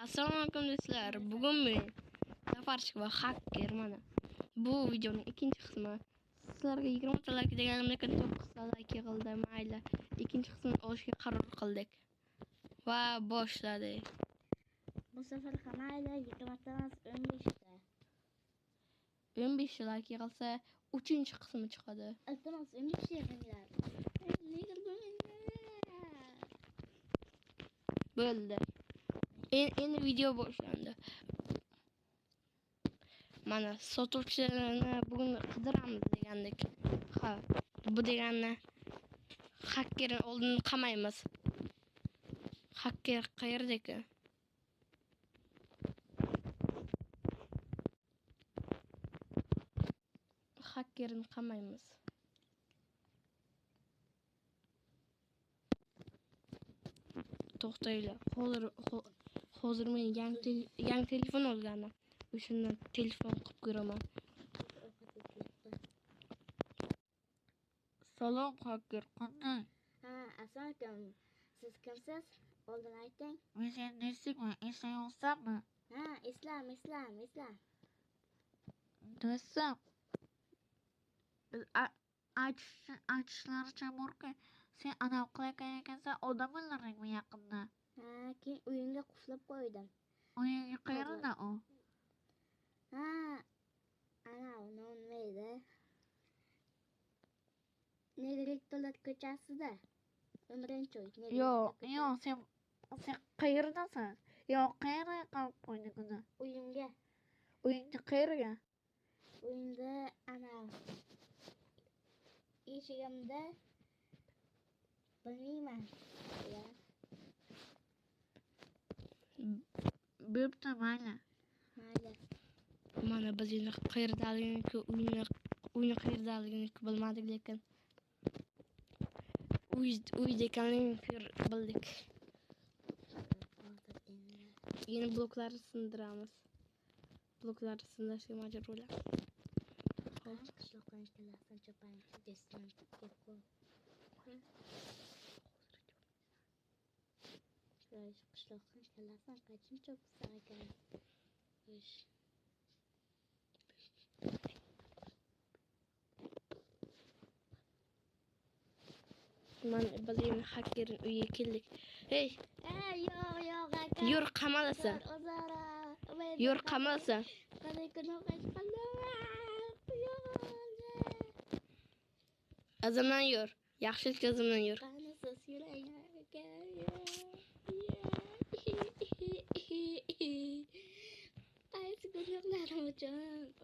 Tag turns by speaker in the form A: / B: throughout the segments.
A: Assalomu alaykum do'stlar. Bugun men Zafarchik va Hacker mana. Bu videoning ikkinchi qismi. Sizlarga 20 ta like deganimdan 9 ta like yig'ildi. Mayli. Ikkinchi qismini olishga qaror qildik. Va boshladik.
B: Bu safar mayli 20 ta emas 15 ta.
A: 15 ta like yig'ilsa 3-chi qismi chiqadi.
B: Iltimos 15 ta yig'inglar.
A: Bo'ldi. Endi video boshlandi. Mana sotuvchilarni bugun qidiramiz degandik. Ha, bu deganni Hakkerni oldini qamaymiz. Hacker qayerda ekan? Hakkerni qamaymiz. To'xtaylar. Hozir men yangi telefon olganman. O'shandan telefon qilib ko'raman. Salom Hacker, qanday?
B: Assalomu alaykum. Siz kimsiz? Oldin ayting.
A: Men seni do'stingman, eslayapsanmi?
B: Islam.
A: Do'stim. Aytishlaricha borki, sen anav qilayotgan ekansan, odam o'ldirdingmi yaqinda?
B: Keyin uyimga quflab qo'ydim.
A: Uyingga qayerda u?
B: Anav nima edi? Negrektolar ko'chasida. 11-uy.
A: Yo'q, sen qayerdasan? Yo'q, qayerga qolib qo'yding uni?
B: Uyimga.
A: Uyingda qayerga?
B: Uyimda anav eshigimda bilmayman.
A: Bo'pti, mayli. Mana biz endi qayerdaligini, uyni qayerdaligini bilmadik, lekin uyda ekanligini bildik. Yeni bloklarni sindiramiz. Bloklarni sindirishga majbur bo'lamiz.
B: Qishloqqa ishtalarsan cho'paychi desam ketdi. Qishloqqa ishtalarsan qachon cho'psan ekan.
A: Mana biz endi Hakkerning uyiga keldik. Hey,
B: yo'q aka.
A: Yur qamalasan. Yur qamalasan.
B: Qanday gunoh qildim?
A: Azamdan yur. Yaxshilik azamdan yur.
B: Qanisiz yuring aka. Qaysi gunohlarim uchun,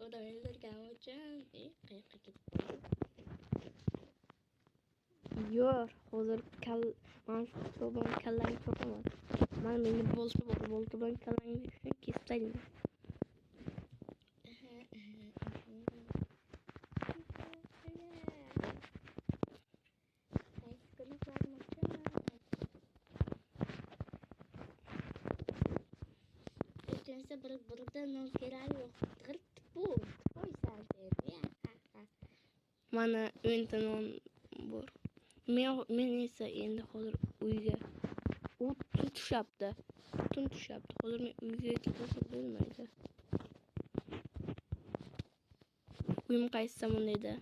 B: odam o'ldirganim uchun qayerga ketdim?
A: Yur, hozir men bilan kallang chopaman. Menga bolta bilan kallangni kesib taylayman.
B: Birikdan non kerak yo'q. Tirib bu. Qo'ysan dedi.
A: Mana o'nta non bor. Men esa endi hozir uyga tun tushyapti. Hozir men uyga ketmasam bo'lmaydi. Uyim qaysi tomonda edi?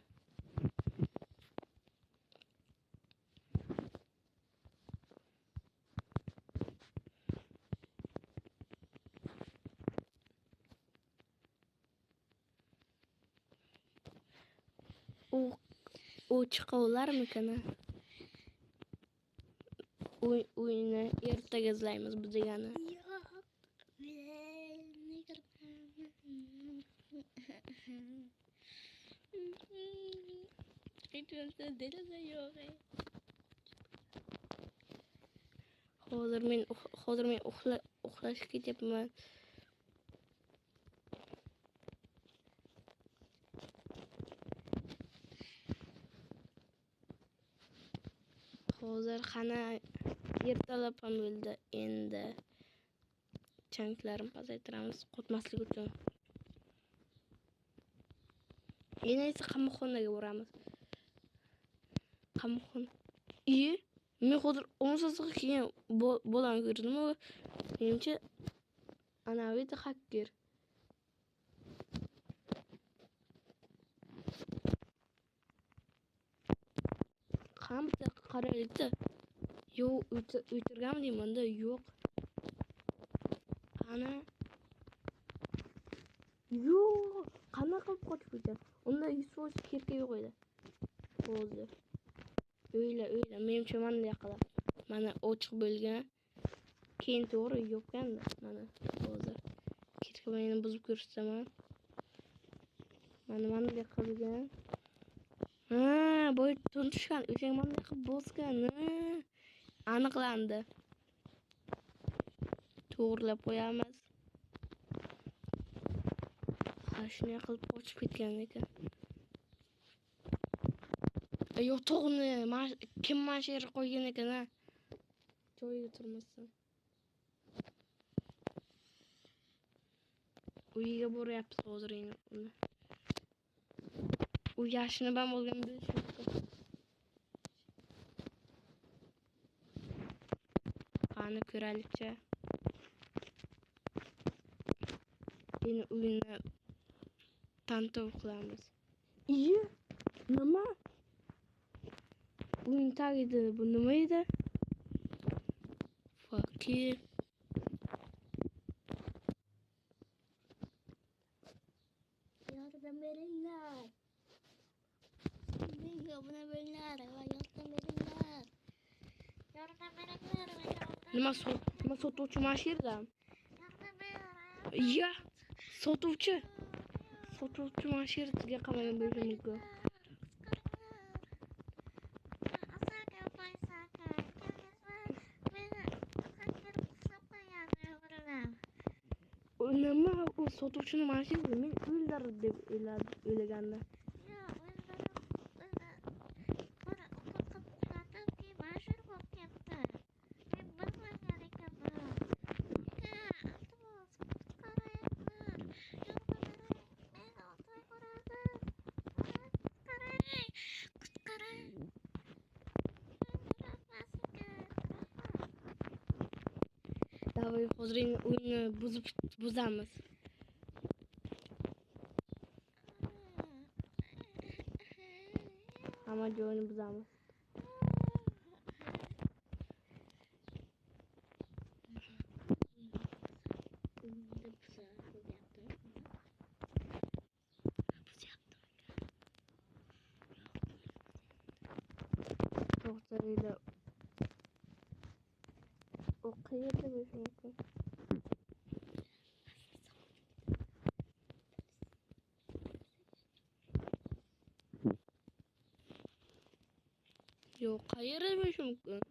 A: U chiqa olarmikan? Uyni ertaga izlaymiz bu degani.
B: Yo'q.
A: Hozir men uxlashga ketyapman. Hozir qana ertalab ham bo'ldi. Endi chanklarni pasaytiramiz qotmaslik uchun. Yana esa qamoqxonaga boramiz. Qamoqxona. Men hozir 10 soatga keyin bolani ko'rdim. Menimcha Ana bu hacker. Qamda qaraydi. Yo'q, o'tirgan deymanda yo'q. Ana. Yo'q, qanaqa qilib qochib ketgan? Unda 100% kirka yo'q edi. Bo'ldi. O'yla, menimcha mana yoqlar. Mana ochiq bo'lgan. Keyin to'g'ri yo'qganda mana hozir. Kirka meni buzib ko'rsataman. Mana qilgan. Ha, boy tunishgan. O'zing mana qilib bosgan. Aniqlandi. To'g'rilab qo'yamiz. Ha, shunday qilib qochib ketgan ekan. Yo'qni, kim mana shu yerga qo'ygan ekan, ha? Joyiga turmasdan. Uyiga boryapmiz hozir endi. U yashini ham olgan bilishmoqda. Qani ko'raylikcha. Endi uyni tanto qilamiz. Iye, nima? Uyni tagida bu nima edi? Fakir.
B: Yardım verinler. Menga buni veringlar va yordam beringlar. Yordam beringlar.
A: Nima sotuvchi mana shu yerda?
B: Yordam beringlar.
A: Ya, sotuvchi mana shu yerga qamagan bo'lishi mumkin. Nima u sotuvchini mana shu yerda men o'ldirdi deb o'ylagandim. Davay hozir uyni buzamiz. Hamma joyini buzamiz. To'xtayla. O qayerda bo'lishi mumkin? Yo'q, qayerda bo'lishi mumkin?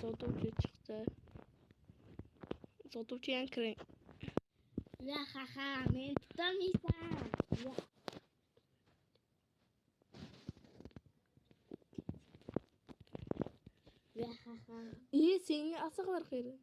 A: Sotuvchi chiqdi. Sotuvchi ham kiring.
B: Ya ha, men tutolmaysan. Ya ha.
A: Senga asaqlar xayri.